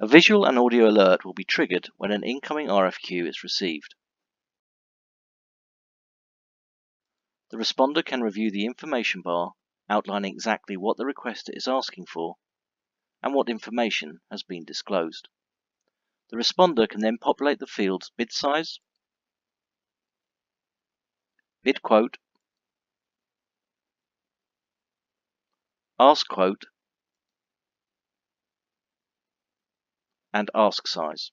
A visual and audio alert will be triggered when an incoming RFQ is received. The responder can review the information bar outlining exactly what the requester is asking for and what information has been disclosed. The responder can then populate the fields bid size, bid quote, ask quote, and ask size.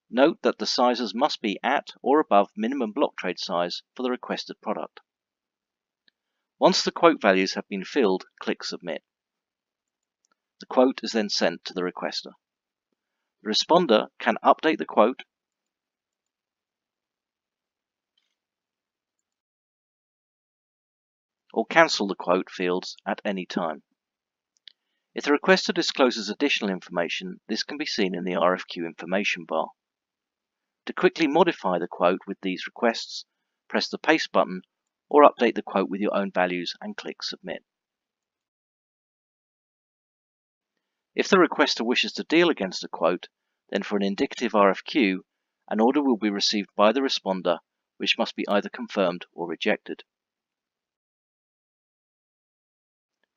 Note that the sizes must be at or above minimum block trade size for the requested product. Once the quote values have been filled, click Submit. The quote is then sent to the requester. The responder can update the quote or cancel the quote fields at any time. If the requester discloses additional information, this can be seen in the RFQ information bar. To quickly modify the quote with these requests, press the Paste button or update the quote with your own values and click Submit. If the requester wishes to deal against a quote, then for an indicative RFQ, an order will be received by the responder, which must be either confirmed or rejected.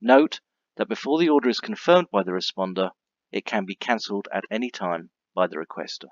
Note that before the order is confirmed by the responder, it can be cancelled at any time by the requester.